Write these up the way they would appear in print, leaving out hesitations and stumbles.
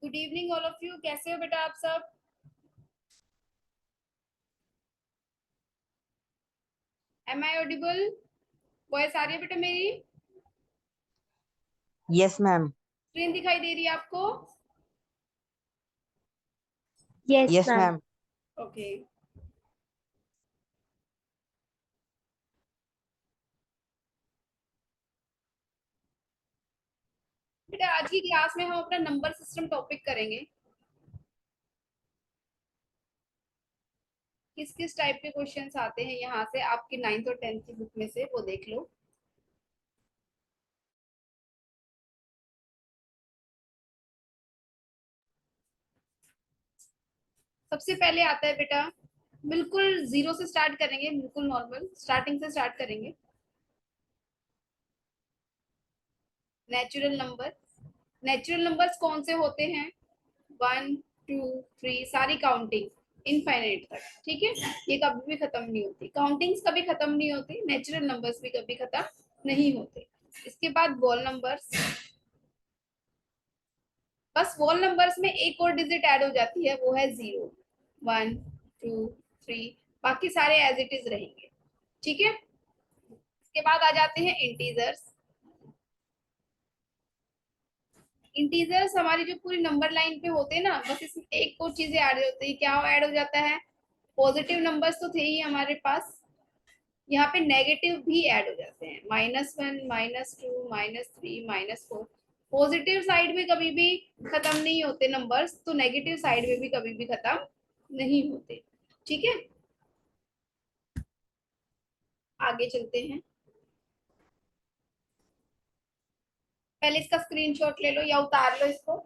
Good evening all of you. कैसे हो बेटा आप सब? Am I audible? वॉइस आ रही है बेटा मेरी? Yes ma'am. स्क्रीन दिखाई दे रही है आपको? Yes yes ma'am. Ma'am. Okay. बेटा आज की क्लास में हम अपना नंबर सिस्टम टॉपिक करेंगे। किस किस टाइप के क्वेश्चंस आते हैं यहाँ से आपकी 9th और 10th की बुक में से, वो देख लो। सबसे पहले आता है बेटा, बिल्कुल जीरो से स्टार्ट करेंगे, बिल्कुल नॉर्मल स्टार्टिंग से स्टार्ट करेंगे। Natural number. नेचुरल नंबर्स कौन से होते हैं? 1 2 3 सारी काउंटिंग इनफाइनाइट तक, ठीक है। ये कभी भी खत्म नहीं होती, काउंटिंग्स कभी खत्म नहीं होती, नेचुरल नंबर्स भी कभी खत्म नहीं होते। इसके बाद वॉल नंबर्स। बस वॉल नंबर्स में एक और डिजिट ऐड हो जाती है, वो है 0 1 2 3, बाकी सारे एज इट इज रहेंगे, ठीक है। इसके बाद आ जाते हैं इंटीजर्स। इंटीजर्स हमारी जो पूरी नंबर लाइन पे होते हैं ना, बस इसमें एक और चीजें ऐड होती है। क्या ऐड हो जाता है? पॉजिटिव नंबर्स तो थे ही हमारे पास, यहाँ पे नेगेटिव भी ऐड हो जाते हैं। -1 -2 -3 -4। पॉजिटिव साइड में कभी भी खत्म नहीं होते नंबर्स, तो नेगेटिव साइड में भी कभी भी खत्म नहीं होते, ठीक है। आगे चलते हैं। पहले इसका स्क्रीनशॉट ले लो या उतार लो इसको।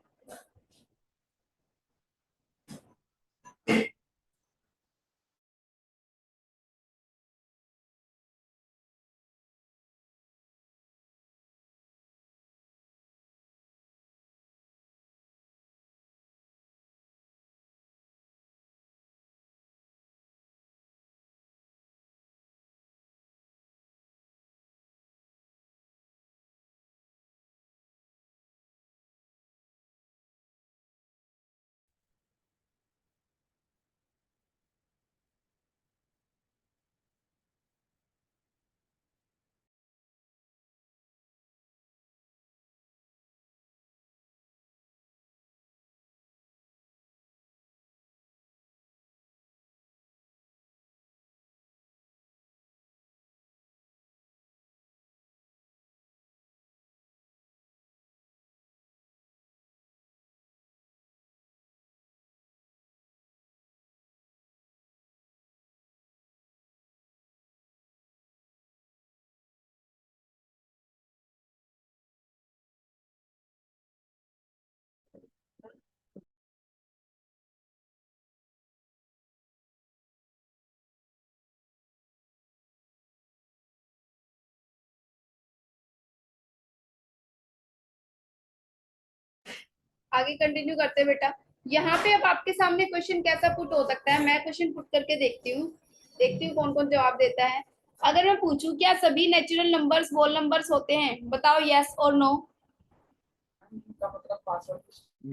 आगे कंटिन्यू करते हैं बेटा। यहाँ पे अब आपके सामने क्वेश्चन कैसा पुट हो सकता है, मैं क्वेश्चन पुट करके देखती हूँ कौन कौन जवाब देता है। अगर मैं पूछूं क्या सभी नेचुरल नंबर्स होल नंबर्स होते हैं, बताओ यस और no.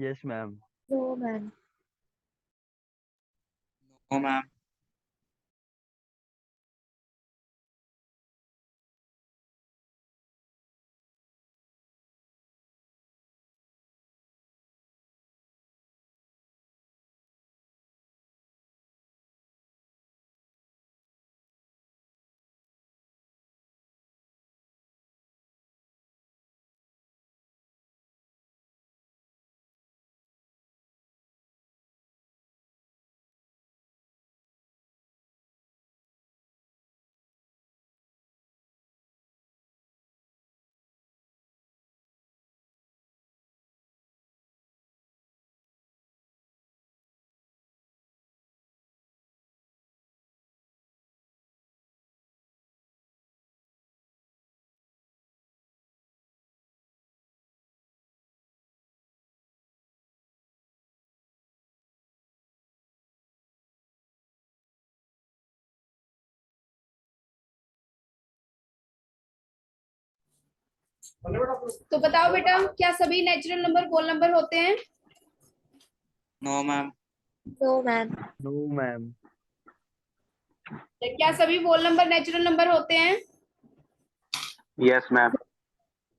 Yes ma'am. No ma'am. No ma'am. तो बताओ बेटा क्या सभी नेचुरल नंबर होल नंबर होते हैं? No, ma'am. No, ma'am. No, ma'am. क्या सभी होल नंबर नेचुरल नंबर होते हैं? Yes, ma'am.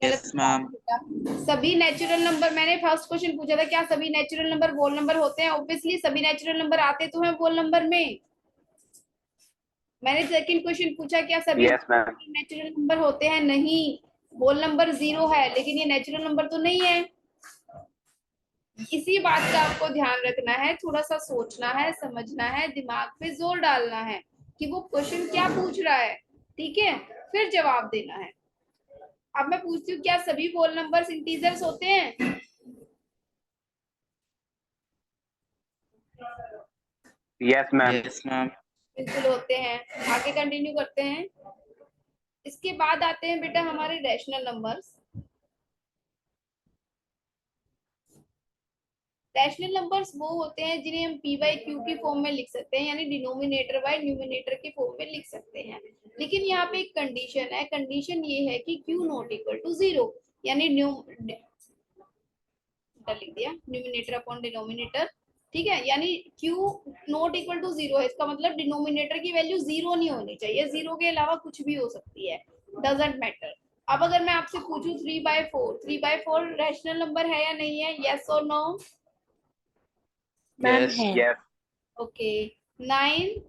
गलत Yes, जवाब ma'am. बेटा। सभी नेचुरल नंबर, मैंने फर्स्ट क्वेश्चन पूछा था क्या सभी नेचुरल नंबर होल नंबर होते हैं? ऑब्वियसली सभी नेचुरल नंबर आते तो हैं होल नंबर में। मैंने सेकंड क्वेश्चन पूछा क्या सभी Yes, ma'am. नेचुरल नंबर होते हैं? नहीं, होल नंबर 0 है लेकिन ये नेचुरल नंबर तो नहीं है। इसी बात का आपको ध्यान रखना है, थोड़ा सा सोचना है, समझना है, दिमाग पे जोर डालना है कि वो क्वेश्चन क्या पूछ रहा है, ठीक है, फिर जवाब देना है। अब मैं पूछती हूँ क्या सभी होल नंबर्स इंटीजर्स होते हैं? Yes, ma'am. Yes, ma'am. बिल्कुल होते हैं। आगे कंटिन्यू करते हैं। इसके बाद आते हैं बेटा हमारे रैशनल नंबर्स। रैशनल नंबर्स वो होते हैं जिन्हें हम p बाई क्यू की फॉर्म में लिख सकते हैं, यानी डिनोमिनेटर बाय न्यूमिनेटर की फॉर्म में लिख सकते हैं। लेकिन यहाँ पे एक कंडीशन है, कंडीशन ये है कि q नॉट इक्वल टू 0, यानी लिख दिया न्यूमिनेटर अपॉन डिनोमिनेटर, ठीक है, यानी q नॉट इक्वल टू 0 है, इसका मतलब डिनोमिनेटर की वैल्यू 0 नहीं होनी चाहिए, 0 के अलावा कुछ भी हो सकती है, डजेंट मैटर। अब अगर मैं आपसे पूछूं 3/4, 3/4 रैशनल नंबर है या नहीं है? यस और नो? Ma'am Yes. है. Yes. Okay. 9?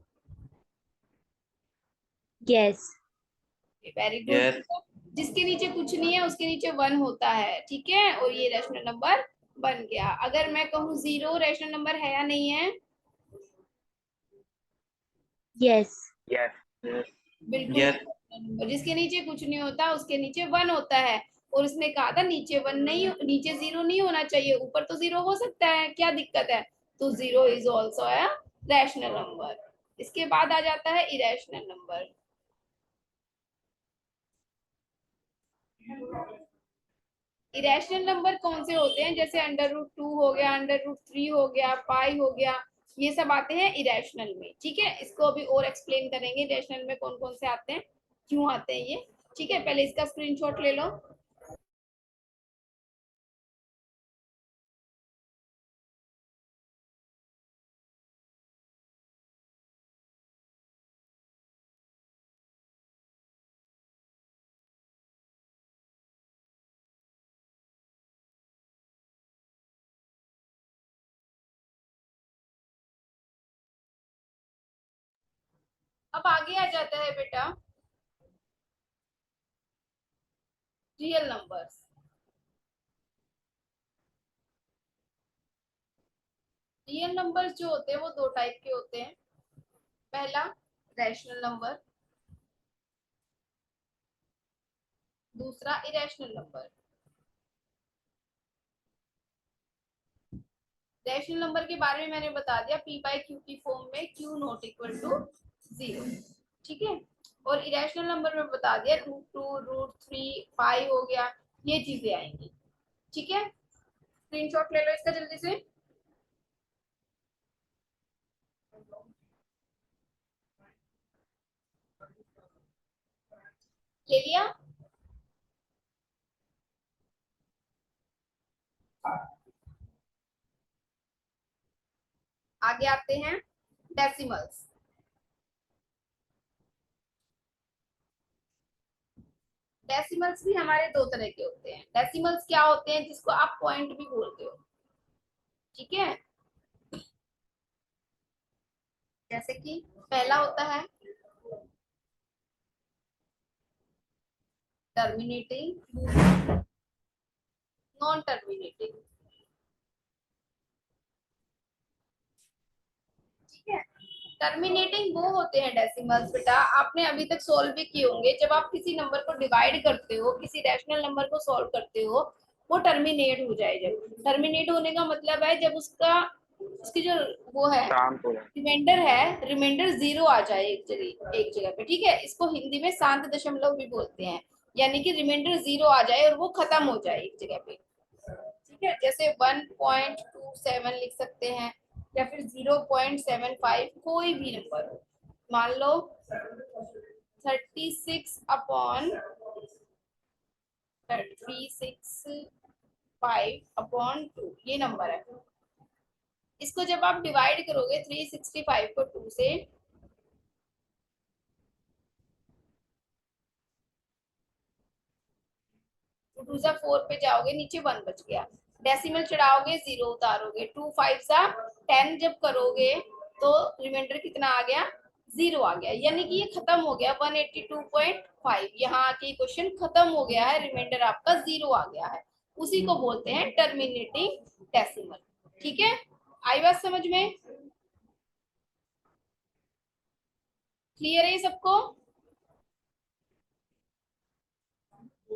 Yes. Very Yes. Good. जिसके नीचे कुछ नहीं है उसके नीचे 1 होता है, ठीक है, और ये रैशनल नंबर बन गया। अगर मैं कहूँ 0 रैशनल नंबर है या नहीं है? Yes. Yes. Yes. बिल्कुल Yes. rational number। जिसके नीचे कुछ नहीं होता उसके नीचे 1 होता है, और उसने कहा था नीचे 1 नहीं, नीचे 0 नहीं होना चाहिए, ऊपर तो 0 हो सकता है, क्या दिक्कत है? तो 0 is also a rational number. इसके बाद आ जाता है इरेशनल नंबर। इरेशनल नंबर कौन से होते हैं? जैसे √2 हो गया, √3 हो गया, पाई हो गया, ये सब आते हैं इरेशनल में, ठीक है। इसको अभी और एक्सप्लेन करेंगे इरेशनल में कौन कौन से आते हैं, क्यों आते हैं ये, ठीक है। पहले इसका स्क्रीनशॉट ले लो। अब आगे आ जाता है बेटा रियल नंबर्स। रियल नंबर्स जो होते हैं वो दो टाइप के होते हैं। पहला रैशनल नंबर, दूसरा इरेशनल नंबर। रैशनल नंबर के बारे में मैंने बता दिया, p बाई क्यू की फॉर्म में q नॉट इक्वल टू 0, ठीक है। और इरेशनल नंबर में बता दिया √2, √3, पाई हो गया, ये चीजें आएंगी, ठीक है। स्क्रीनशॉट ले लो इसका जल्दी से। ले लिया? आगे आते हैं डेसिमल्स। डेसिमल्स भी हमारे दो तरह के होते हैं। डेसिमल्स क्या होते हैं? जिसको आप पॉइंट भी बोलते हो, ठीक है। जैसे कि पहला होता है टर्मिनेटिंग, नॉन टर्मिनेटिंग, ठीक है। टर्मिनेटिंग वो होते हैं डेसिमल्स बेटा, आपने अभी तक सॉल्व भी किए होंगे, जब आप किसी नंबर को डिवाइड करते हो, किसी रैशनल नंबर को सॉल्व करते हो, वो टर्मिनेट हो जाए। जब टर्मिनेट होने का मतलब है जब उसका उसकी जो वो है शांत हो जाए। रिमाइंडर है, रिमाइंडर 0 आ जाए एक जगह पे, ठीक है। इसको हिंदी में शांत दशमलव भी बोलते हैं, यानी कि रिमाइंडर 0 आ जाए और वो खत्म हो जाए एक जगह पे, ठीक है। जैसे 1.27 लिख सकते हैं, या फिर 0.75, कोई भी नंबर हो। मान लो 36/365/2 ये नंबर है, इसको जब आप डिवाइड करोगे 365 को 2 से, टू जा 4 पे जाओगे, नीचे 1 बच गया, डेसिमल चढ़ाओगे 0 उतारोगे, 2 5 जा 10 जब करोगे तो रिमाइंडर कितना आ गया, 0 आ गया, यानी कि ये खत्म हो गया 182.5। यहाँ आके क्वेश्चन खत्म हो गया है, रिमाइंडर आपका 0 आ गया है, उसी को बोलते हैं टर्मिनेटिंग डेसिमल। ठीक है, आई बात समझ में? क्लियर है ये सबको?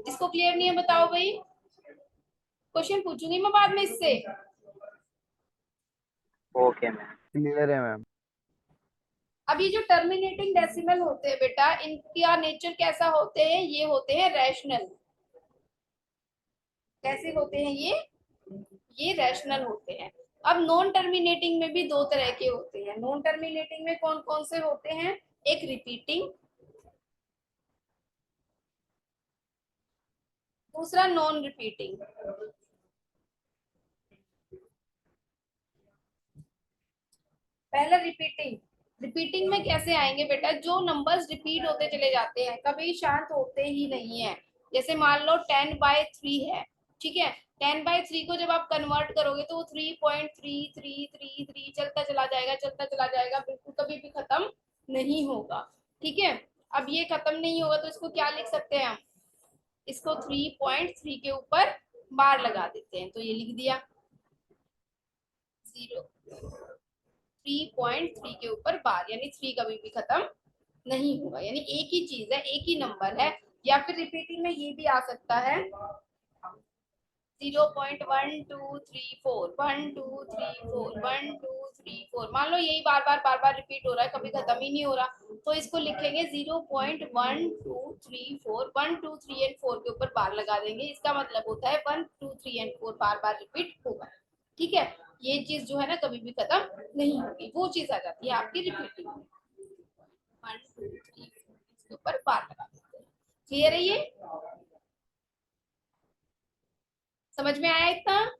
इसको क्लियर नहीं है बताओ भाई, क्वेश्चन पूछूंगी मैं बाद में इससे। Okay ma'am. क्लियर है मैम। अब ये जो टर्मिनेटिंग डेसिमल होते हैं बेटा, इनका नेचर कैसा होते हैं, ये होते हैं रैशनल। कैसे होते हैं ये रैशनल होते हैं। अब नॉन टर्मिनेटिंग में भी दो तरह के होते हैं। नॉन टर्मिनेटिंग में कौन कौन से होते हैं, एक रिपीटिंग, दूसरा नॉन रिपीटिंग। पहला रिपीटिंग। रिपीटिंग में कैसे आएंगे बेटा, जो नंबर्स रिपीट होते चले जाते हैं, कभी शांत होते ही नहीं है। जैसे मान लो 10/3 है, ठीक है, 10/3 को जब आप कन्वर्ट करोगे तो वो 3.3333 चलता चला जाएगा, चलता चला जाएगा, बिल्कुल कभी भी खत्म नहीं होगा। ठीक है, अब ये खत्म नहीं होगा तो इसको क्या लिख सकते हैं हम, इसको 3.3 के ऊपर बार लगा देते हैं, तो ये लिख दिया 3.3 के ऊपर बार, यानी 3 कभी भी खत्म नहीं होगा, यानी एक ही चीज है, एक ही नंबर है। या फिर रिपीटिंग में ये भी आ सकता है 0.1234 1234 1234, मान लो यही बार बार रिपीट हो रहा है, कभी खत्म ही नहीं हो रहा, तो इसको लिख लेंगे 0.1234, 1 2 3 एंड 4 के ऊपर बार लगा देंगे, इसका मतलब होता है 1 2 3 एंड 4 बार बार रिपीट होगा। ठीक है, ये चीज जो है ना कभी भी खत्म नहीं होगी, वो चीज आ जाती है आपकी रिपीटिंग में। 1 2 3 इसके ऊपर बार लगा देते हैं। क्लियर है ये, समझ में आया इतना?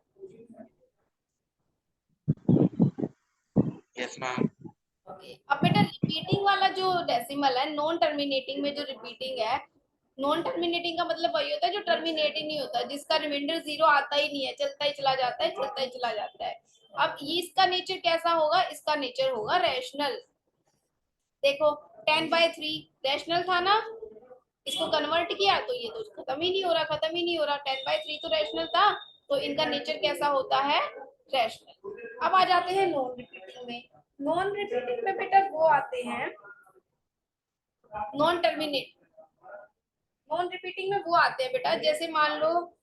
Yes ma'am. ओके, अब बेटा रिपीटिंग वाला जो डेसिमल है, नॉन टर्मिनेटिंग में जो रिपीटिंग है, नॉन टर्मिनेटिंग का मतलब वही होता है जो टर्मिनेट ही नहीं होता, जिसका रिमाइंडर 0 आता ही नहीं है, चलता ही चला जाता है, चलता ही चला जाता है। अब ये इसका नेचर कैसा होगा, इसका नेचर होगा रैशनल। देखो 10/3 रैशनल था ना, इसको कन्वर्ट किया तो ये तो खत्म ही नहीं हो रहा, खत्म ही नहीं हो रहा, 10/3 तो रैशनल था, तो इनका नेचर कैसा होता है, रैशनल। अब आ जाते हैं नॉन रिपीटिंग में। नॉन रिपीटिंग में बेटा वो आते हैं नॉन टर्मिनेट, नॉन रिपीटिंग में वो आते हैं बेटा, जैसे मान लो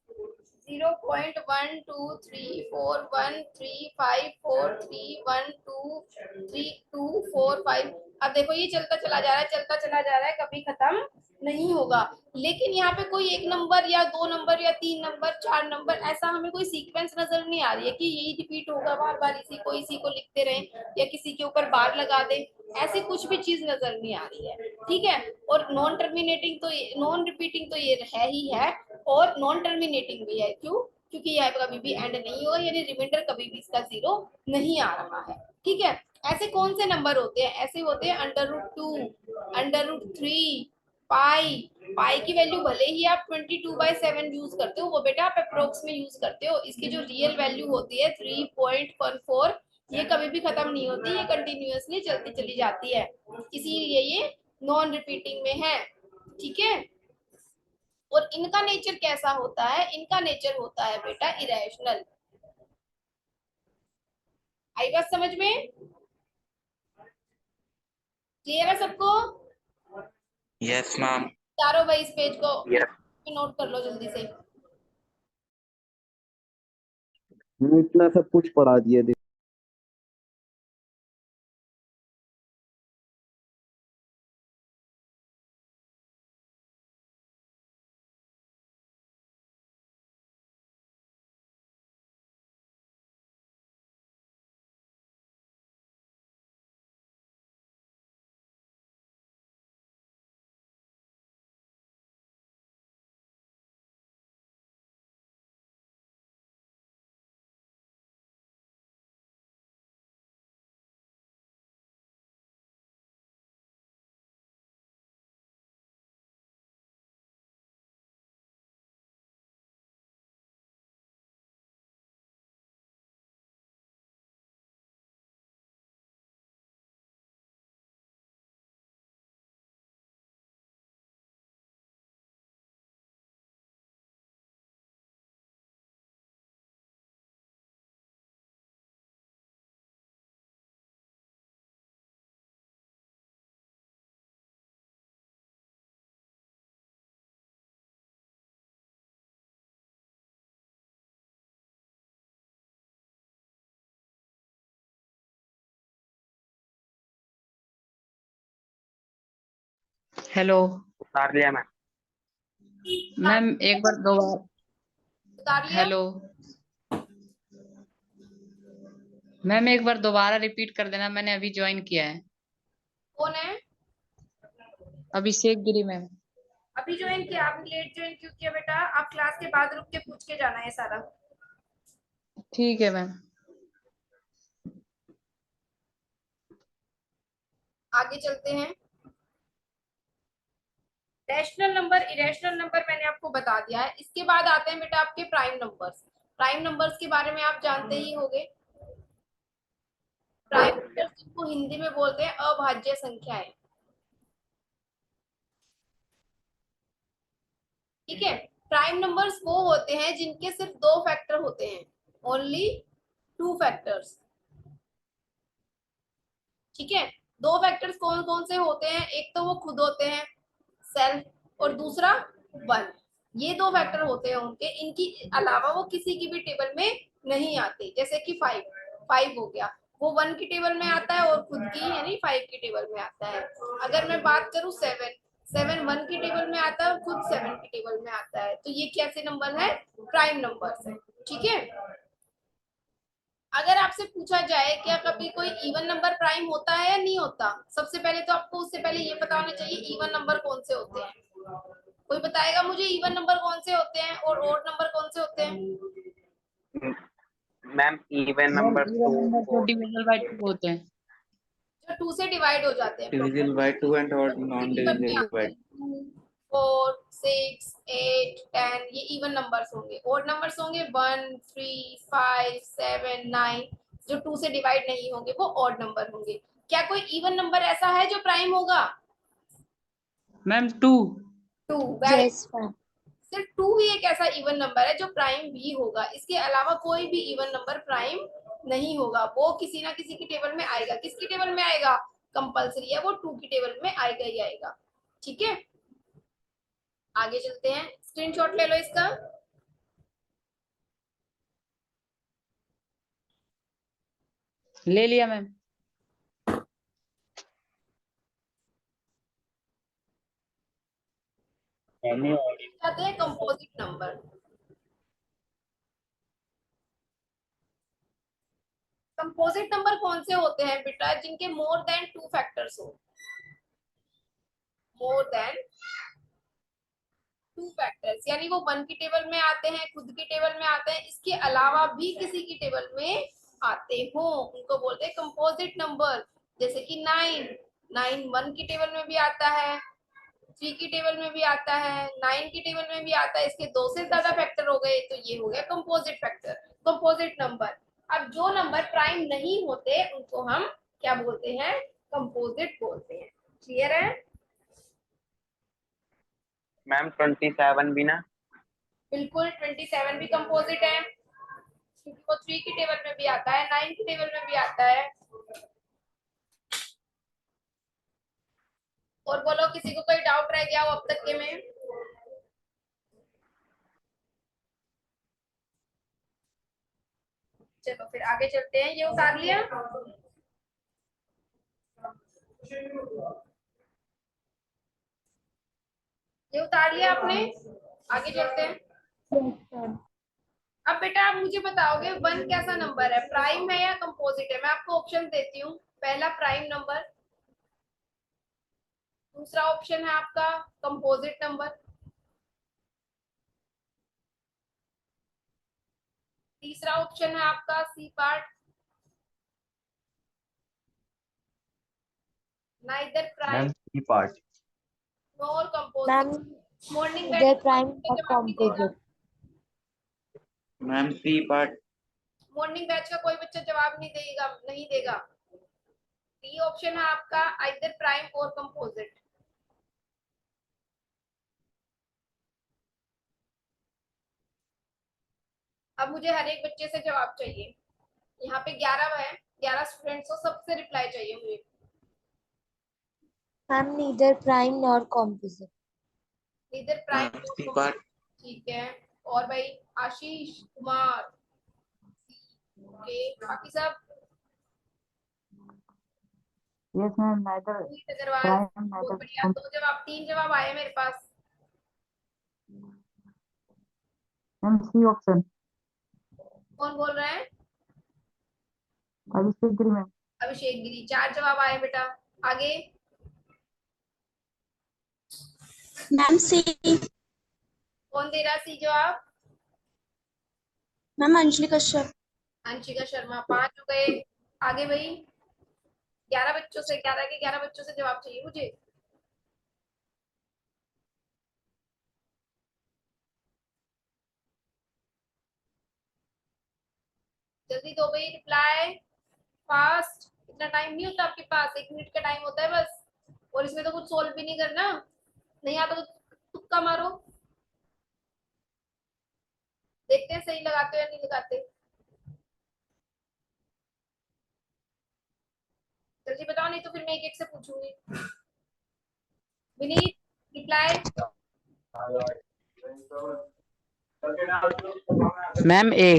0.123413543123245। अब देखो ये चलता चला जा रहा है, चलता चला जा रहा है, कभी खत्म नहीं होगा। लेकिन यहाँ पे कोई एक नंबर या दो नंबर या तीन नंबर चार नंबर, ऐसा हमें कोई सीक्वेंस नजर नहीं आ रही है कि यही रिपीट होगा बार बार, इसी को लिखते रहे या किसी के ऊपर बार लगा दे, ऐसी कुछ भी चीज नजर नहीं आ रही है। ठीक है, और नॉन टर्मिनेटिंग तो नॉन रिपीटिंग तो ये है ही है, और नॉन टर्मिनेटिंग भी है, क्यों, क्योंकि यह कभी भी एंड नहीं होगा, यानी रिमाइंडर कभी भी इसका 0 नहीं आ रहा है। ठीक है, ऐसे कौन से नंबर होते हैं, ऐसे होते हैं √2, √3, पाई। पाई की वैल्यू भले ही आप 22/7 यूज करते हो, वो बेटा आप अप्रोक्स में यूज करते हो, इसकी जो रियल वैल्यू होती है 3.14, ये कभी भी खत्म नहीं होती, ये कंटिन्यूअसली चलती चली जाती है, इसीलिए ये नॉन रिपीटिंग में है। ठीक है, और इनका नेचर कैसा होता है, इनका नेचर होता है बेटा इरेशनल। आई बात समझ में, क्लियर है सबको? Yes ma'am. चारों भाई इस पेज को यस। नोट कर लो जल्दी से। इतना सब कुछ पढ़ा दिया। हेलो उतार लिया मैम। मैम, एक बार दोबारा। उतार लिया? हेलो मैम, एक बार दोबारा रिपीट कर देना, मैंने अभी ज्वाइन किया है। कौन है? अभिषेक गिरी मैम। अभी ज्वाइन किया? आपने लेट ज्वाइन क्यों किया बेटा? आप क्लास के बाद रुक के पूछ के जाना है सारा। ठीक है मैम। आगे चलते हैं। रैशनल नंबर, इरेशनल नंबर मैंने आपको बता दिया है। इसके बाद आते हैं बेटा आपके प्राइम नंबर्स। प्राइम नंबर्स के बारे में आप जानते ही होंगे। प्राइम नंबर्स जिनको हिंदी में बोलते हैं अभाज्य संख्याएं। ठीक है। प्राइम नंबर्स वो होते हैं जिनके सिर्फ दो फैक्टर होते हैं, ओनली टू फैक्टर्स। ठीक है। दो फैक्टर्स कौन कौन से होते हैं? एक तो वो खुद होते हैं, सेल्फ, और दूसरा 1। ये दो फैक्टर होते हैं उनके। इनकी अलावा वो किसी की भी टेबल में नहीं आते। जैसे कि 5 हो गया, वो 1 की टेबल में आता है और खुद की यानी 5 की टेबल में आता है। अगर मैं बात करूं 7 1 की टेबल में आता है और खुद 7 की टेबल में आता है। तो ये कैसे नंबर है? प्राइम नंबर्स है। ठीक है। अगर आपसे पूछा जाए क्या कभी कोई इवन नंबर प्राइम होता है या नहीं होता, सबसे पहले तो आपको उससे पहले ये पता होना चाहिए इवन नंबर कौन से होते हैं। कोई बताएगा मुझे इवन नंबर कौन से होते हैं और ओड नंबर कौन से होते हैं? Ma'am even ma'am, number even तो नंबर तो डिविजल बाय 2 होते हैं। जो 2 से डिवाइड हो जाते हैं। Divisible by 2 and odd non-divisible by 4 6 8 10 ये इवन नंबर्स होंगे। ओड नंबर्स होंगे 1 3 5 7 9। जो 2 से डिवाइड नहीं होंगे वो ऑड नंबर होंगे। क्या कोई इवन नंबर ऐसा है जो प्राइम होगा? मैम 2। 2। Yes, ma'am. सिर्फ 2 ही एक ऐसा इवन नंबर है जो प्राइम भी होगा। इसके अलावा कोई भी इवन नंबर प्राइम नहीं होगा। वो किसी ना किसी की टेबल में आएगा। किसकी टेबल में आएगा? कंपलसरी है वो 2 की टेबल में आएगा ही आएगा। ठीक है। आगे चलते हैं। स्क्रीनशॉट ले लो इसका। ले लिया मैम। कहते हैं कंपोजिट नंबर। कंपोजिट नंबर कौन से होते हैं बेटा? जिनके मोर देन 2 फैक्टर्स हो। मोर देन 2 फैक्टर्स यानी वो 1 की टेबल में आते हैं, खुद की टेबल में आते हैं, इसके अलावा भी किसी की टेबल में आते हो, उनको बोलते हैं कंपोजिट नंबर। जैसे कि 9 1 की टेबल में भी आता है, 3 की टेबल में भी आता है, 9 की टेबल में भी आता है। इसके 2 से ज्यादा फैक्टर हो गए तो ये हो गया कंपोजिट फैक्टर, कंपोजिट नंबर। अब जो नंबर प्राइम नहीं होते उनको हम क्या बोलते हैं? कंपोजिट बोलते हैं। क्लियर है? मैम 27 भी ना? बिल्कुल 27 भी कंपोजिट है, क्योंकि वो 3 की टेबल में भी आता है, 9 की टेबल में भी आता है। और बोलो किसी को कोई डाउट रह गया हो अब तक के में? चलो फिर आगे चलते हैं। ये उतार लिया? ये उतार लिया आपने? आगे चलते हैं। Yes, ma'am. अब बेटा आप मुझे बताओगे 1 कैसा नंबर है? प्राइम है या कंपोजिट है? मैं आपको ऑप्शन देती हूँ। पहला प्राइम नंबर, दूसरा ऑप्शन है आपका कंपोजिट नंबर, तीसरा ऑप्शन है आपका C part, neither prime ma'am C part. Nor Ma'am, composite. Morning neither batch prime nor जवाब नहीं देगा। composite. Ma'am, C part. Morning batch का कोई बच्चा जवाब नहीं देगा, नहीं देगा। डी ऑप्शन है आपका आइदर प्राइम और कंपोजिट। अब मुझे हर एक बच्चे से जवाब चाहिए। यहाँ पे 11 है, 11 स्टूडेंट्स को सबसे रिप्लाई चाहिए मुझे। Ma'am, neither prime nor composite. इधर प्राइम C part. ठीक है। और भाई आशीष कुमार, ओके, बाकी सब Yes, ma'am. Neither Rohit Agarwal, prime, बहुत neither बढ़िया। दो जवाब, तीन जवाब आए मेरे पास। ma'am, C option. कौन बोल रहा है? Abhishek Giri, ma'am. अभिषेक गिरी। चार जवाब आए बेटा। आगे मैम सी। कौन दे रहा सी जवाब? मैम अंजलि कश्यप। अंशिका शर्मा। पांच हो गए। आगे भाई, 11 बच्चों से, 11 के 11 बच्चों से जवाब चाहिए मुझे। जल्दी दो भाई रिप्लाई, फास्ट। इतना टाइम नहीं होता आपके पास, 1 मिनट का टाइम होता है बस। और इसमें तो कुछ सोल्व भी नहीं करना, नहीं आता तो तुक्का मारो। देखते हैं सही लगाते हो या नहीं लगाते। जल्दी बताओ, नहीं तो फिर मैं एक एक से पूछूंगी। विनीत रिप्लाई। मैम ए।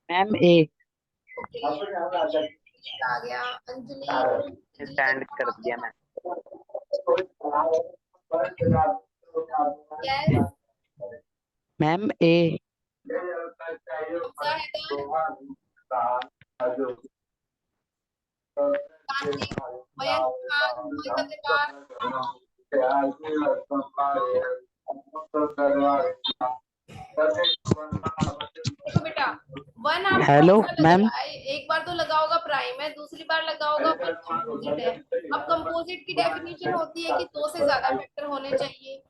मैम ए। ओके, आ गया। अंजलि स्टैंड कर दिया मैम। यस। मैम ए। कौन सा है तो? कार्तिक, मयंक खान, मोहित अग्रवाल। देखो बेटा, वन आपको हेलो अच्छा लग मैम। रहा है, एक बार तो लगा होगा प्राइम है, दूसरी बार लगा होगा वन कंपोजिट है। अब कंपोजिट की डेफिनेशन होती है कि दो से ज्यादा फैक्टर होने चाहिए।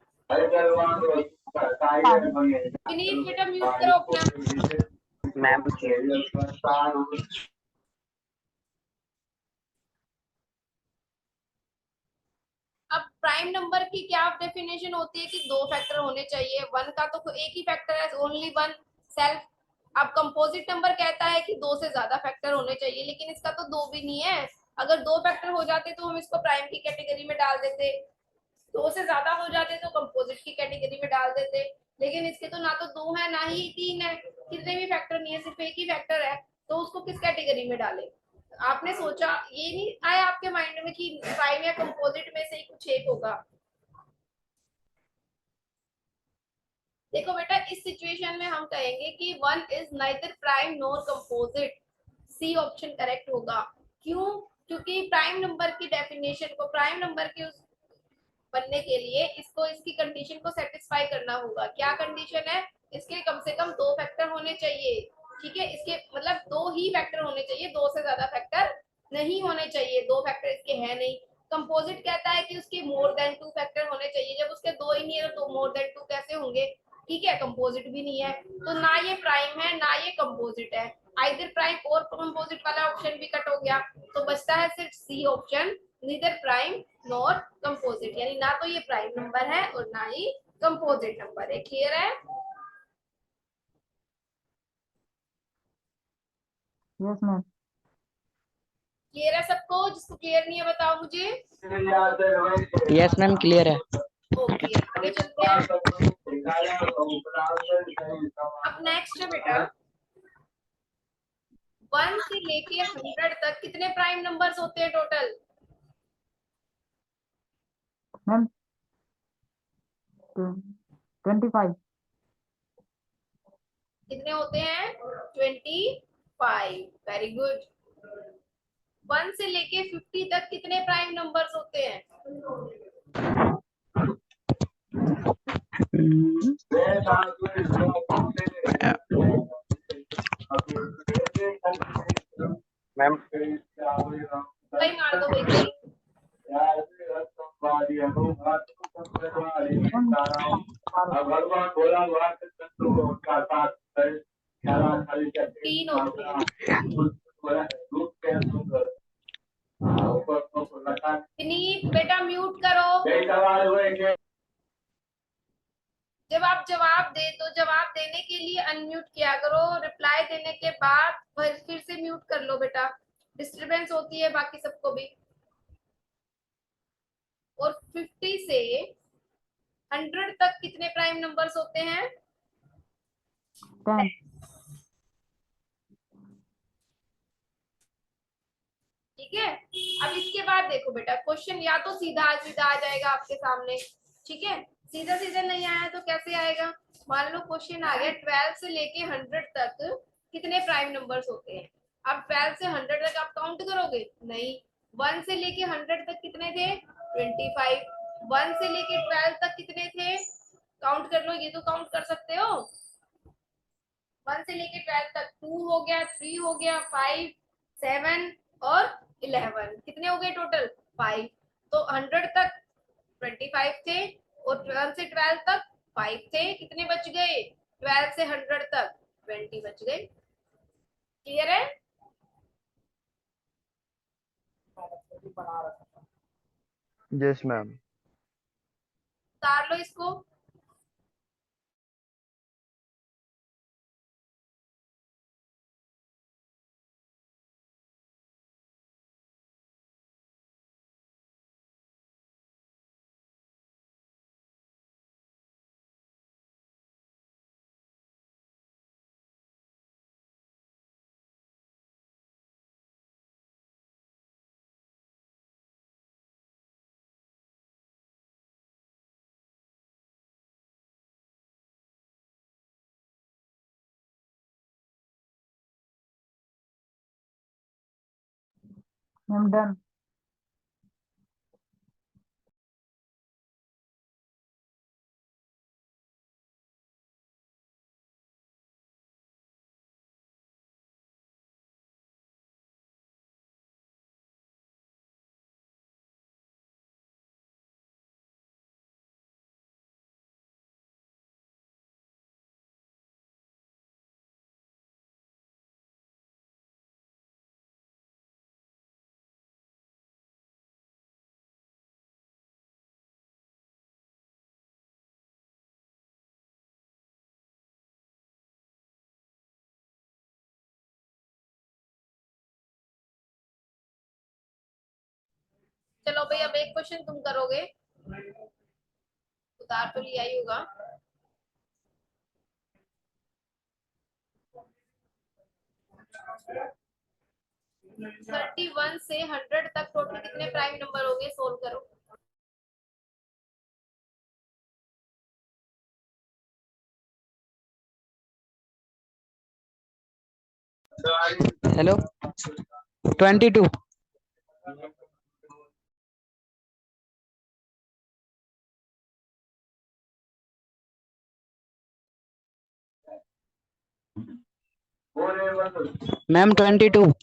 विनीत बेटा म्यूट करो अपना। मैम अब प्राइम नंबर की क्या डेफिनेशन होती है कि दो फैक्टर होने चाहिए। वन का तो एक ही फैक्टर है, ओनली वन सेल्फ। अब कंपोजिट नंबर कहता है कि दो से ज्यादा फैक्टर होने चाहिए, लेकिन इसका तो दो भी नहीं है। अगर दो फैक्टर हो जाते तो हम इसको प्राइम की कैटेगरी में डाल देते, दो से ज्यादा हो जाते तो कंपोजिट की कैटेगरी में डाल देते। लेकिन इसके तो ना तो दो है ना ही तीन है, कितने भी फैक्टर नहीं है, सिर्फ एक ही फैक्टर है, तो उसको किस कैटेगरी में डाले? आपने सोचा, ये नहीं आया आपके माइंड में कि प्राइम या कंपोजिट में से ही कुछ एक होगा? देखो बेटा, इस सिचुएशन में हम कहेंगे कि one is neither prime nor composite. C option correct होगा। क्यों? क्योंकि प्राइम नंबर की डेफिनेशन को, प्राइम नंबर के उस बनने के लिए इसको इसकी कंडीशन को सेटिस्फाई करना होगा। क्या कंडीशन है? इसके कम से कम दो फैक्टर होने चाहिए। ठीक है, इसके मतलब दो ही फैक्टर होने चाहिए, दो से ज्यादा फैक्टर नहीं होने चाहिए। दो फैक्टर इसके है नहीं। कंपोजिट कहता है कि उसके मोर देन टू फैक्टर होने चाहिए। जब उसके दो ही नहीं है तो मोर देन टू कैसे होंगे? ठीक है, कंपोजिट भी नहीं है, तो ना ये प्राइम है ना ये कंपोजिट है। आइदर प्राइम और कंपोजिट वाला ऑप्शन भी कट हो गया, तो बचता है सिर्फ C option, neither prime nor composite. यानी ना तो ये प्राइम नंबर है और ना ही कंपोजिट नंबर है। क्लियर है? Yes, ma'am. क्लियर है सबको? जिसको क्लियर नहीं है बताओ मुझे। यस मैम क्लियर है। ओके, आगे चलते हैं। अब नेक्स्ट है बेटा, 1 से लेके 100 तक कितने प्राइम नंबर्स होते हैं टोटल? Ma'am, 25. कितने होते हैं? 25। Very good. 1 से लेके 50 तक कितने प्राइम नंबर्स होते हैं? मैम भाई मार दो भाई। तीन होते हैं। विनीत बेटा म्यूट करो। जब आप जवाब दे तो जवाब देने के लिए अनम्यूट किया करो, रिप्लाई देने के बाद फिर से म्यूट कर लो बेटा, डिस्टरबेंस होती है बाकी सबको भी। और 50 से 100 तक कितने प्राइम नंबर्स होते हैं? 10. ठीक है, अब इसके बाद देखो बेटा, क्वेश्चन या तो सीधा सीधा आ जाएगा आपके सामने, ठीक है, सीधा सीधा नहीं आया तो कैसे आएगा? मान लो क्वेश्चन आ गया 12 से लेके 100 तक कितने प्राइम नंबर्स होते हैं। अब 12 से 100 तक आप काउंट करोगे? नहीं। 1 से लेके 100 तक कितने थे? 25। 1 से लेके 12 तक कितने थे? काउंट कर लो, ये तो काउंट कर सकते हो। 1 से लेके 12 तक 2 हो गया, 3 हो गया, 5, 7 और 11, कितने हो गए टोटल? 5। तो 100 तक 25 थे और 12 से 12 तक 5 थे, कितने बच गए? 12 से 100 तक 20 बच गए। क्लियर है? Yes, ma'am. उतार लो इसको। I'm done. चलो भाई, अब एक क्वेश्चन तुम करोगे, उतार तो लिया ही होगा। थर्टी 31 से 100 तक टोटल कितने प्राइम नंबर हो गए? सोल्व करो। Hello. 22. Ma'am, 22.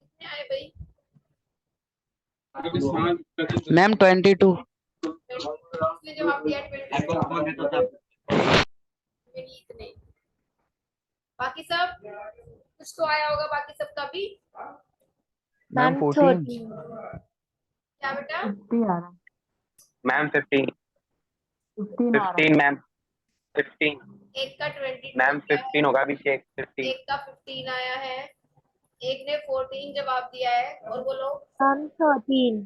कितने आए भाई? Ma'am, 22. इसने जवाब दिया 20 इतने। बाकी सब कुछ तो आया होगा, बाकी सबका भी। Ma'am, 14. क्या बेटा? 50 आ रहा है. मैम 15 15 आ रहा 15 मैम 15 एक का 22 मैम 15 होगा अभिषेक 15 एक का 15 आया है, एक ने 14 जवाब दिया है, और बोलो। मैम 13.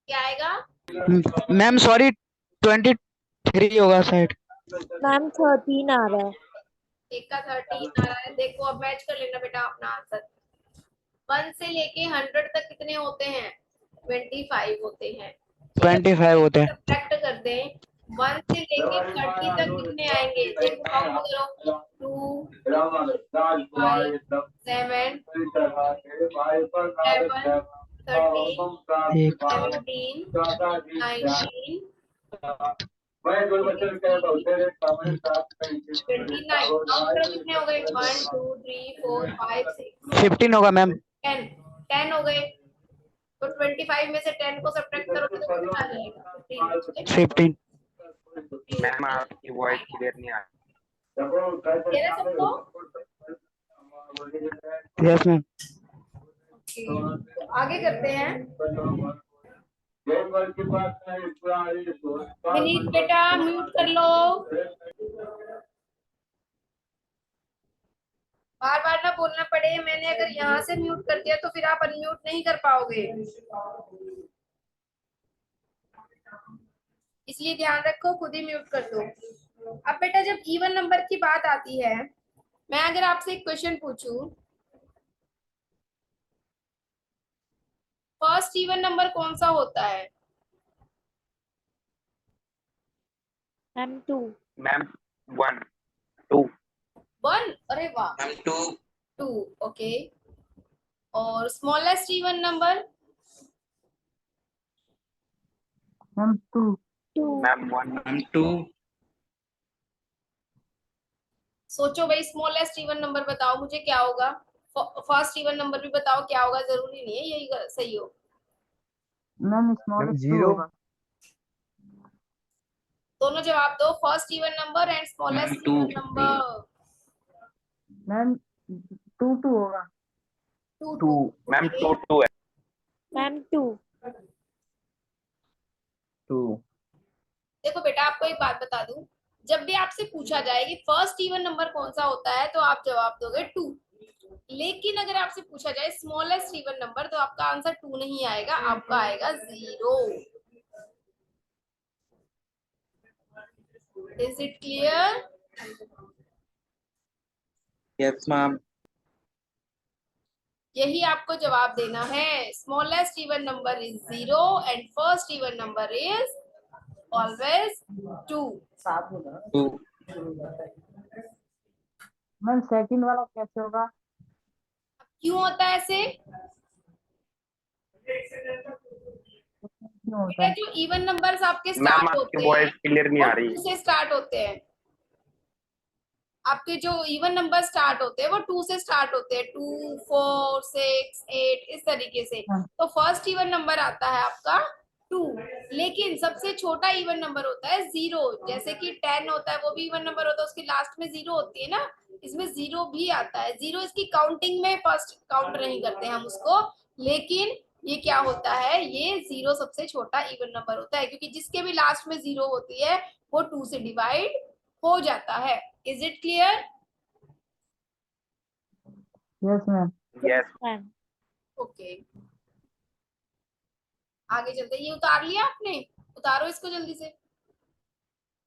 क्या आएगा? Ma'am, sorry. 23 होगा शायद. मैम 13 आ रहा है. एक का 13 आ रहा है। देखो, अब मैच कर लेना बेटा अपना आंसर। 1 से लेके 100 तक कितने होते हैं? 25 होते हैं। 25 होते हैं. सब्ट्रैक्ट कर दें 1 से लेके 30 तक कितने आएंगे? देखो काउंट करो, 2 5 7 7 13 एक 17 19 29। काउंट करो कितने हो गए? 1 2 3 4 5 6 15 होगा मैम। 10 हो गए। तो 25 में से 10 को सब्ट्रैक्ट करोगे तो कितना आ जाएगा? 15। 15 मैम आपकी वॉइस क्लियर नहीं आ ये रहा सबको? Yes ma'am. तो आगे करते हैं। विनीत बेटा म्यूट कर लो। बार बार ना बोलना पड़े। मैंने अगर यहाँ से म्यूट कर दिया तो फिर आप अनम्यूट नहीं कर पाओगे, इसलिए ध्यान रखो, खुद ही म्यूट कर दो। अब बेटा जब इवन नंबर की बात आती है, मैं अगर आपसे एक क्वेश्चन पूछूं, फर्स्ट इवन नंबर कौन सा होता है? Ma'am 2 ma'am 1 2 1? अरे वाह, मैम 2 2। ओके। और smallest even number? Ma'am 2 2 ma'am 1 ma'am 2 सोचो भाई, स्मॉलेस्ट इवन नंबर बताओ मुझे क्या होगा। फर्स्ट इवन नंबर भी बताओ क्या होगा, जरूरी नहीं है यही सही हो। मैम स्मॉलेस्ट 2 0 होगा। दोनों जवाब दो, first even number and ma'am smallest 2 even number. Ma'am 2 होगा। 2 मैम 2 2 है। मैम 2 2 देखो बेटा आपको एक बात बता दूं, जब भी आपसे पूछा जाए कि फर्स्ट इवन नंबर कौन सा होता है तो आप जवाब दोगे 2। लेकिन अगर आपसे पूछा जाए स्मॉलेस्ट इवन नंबर तो आपका आंसर 2 नहीं आएगा, आपका आएगा 0। Is it clear? Yes ma'am. यही आपको जवाब देना है। Smallest even number is 0 and first even number is always 2। 2 ma'am second वाला कैसे होगा? क्यों होता है ऐसे? क्यों होता बेटा है? जो इवन नंबर्स आपके मैम स्टार्ट आपकी होते वॉइस हैं क्लियर नहीं वो आ रही। 2 से स्टार्ट होते हैं। आपके जो इवन नंबर स्टार्ट होते हैं वो 2 से स्टार्ट होते हैं, 2 4 6 8 इस तरीके से। हाँ। तो फर्स्ट इवन नंबर आता है आपका 2। लेकिन सबसे छोटा इवन नंबर होता है 0। जैसे कि 10 होता है, वो भी इवन नंबर होता है, उसकी लास्ट में 0 होती है ना, इसमें 0 भी आता है। 0 इसकी काउंटिंग में फर्स्ट काउंट नहीं करते हम उसको, लेकिन ये क्या होता है, ये 0 सबसे छोटा इवन नंबर होता है, क्योंकि जिसके भी लास्ट में 0 होती है वो 2 से डिवाइड हो जाता है। Is it clear? Yes ma'am. Yes ma'am okay, आगे चलते। ये उतार लिया आपने? उतारो इसको जल्दी से।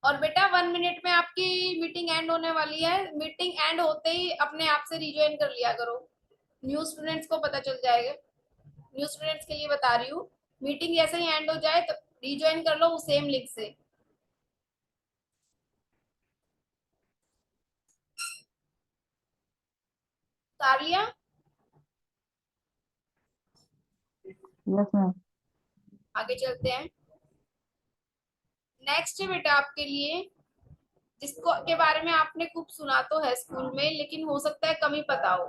और बेटा 1 मिनट में आपकी मीटिंग एंड होने वाली है। मीटिंग एंड होते ही अपने आप से रिज्वाइन कर लिया करो, न्यू स्टूडेंट्स को पता चल जाएगा। न्यू स्टूडेंट्स के लिए बता रही हूँ, मीटिंग जैसे ही एंड हो जाए तो रिज्वाइन कर लो वो सेम लिंक से। उतार लिया? Yes ma'am. आगे चलते हैं। नेक्स्ट है बेटा आपके लिए, जिसको के बारे में आपने खूब सुना तो है स्कूल में, लेकिन हो सकता है कम ही पता हो।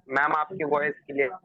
मैम आपकी वॉइस क्लियर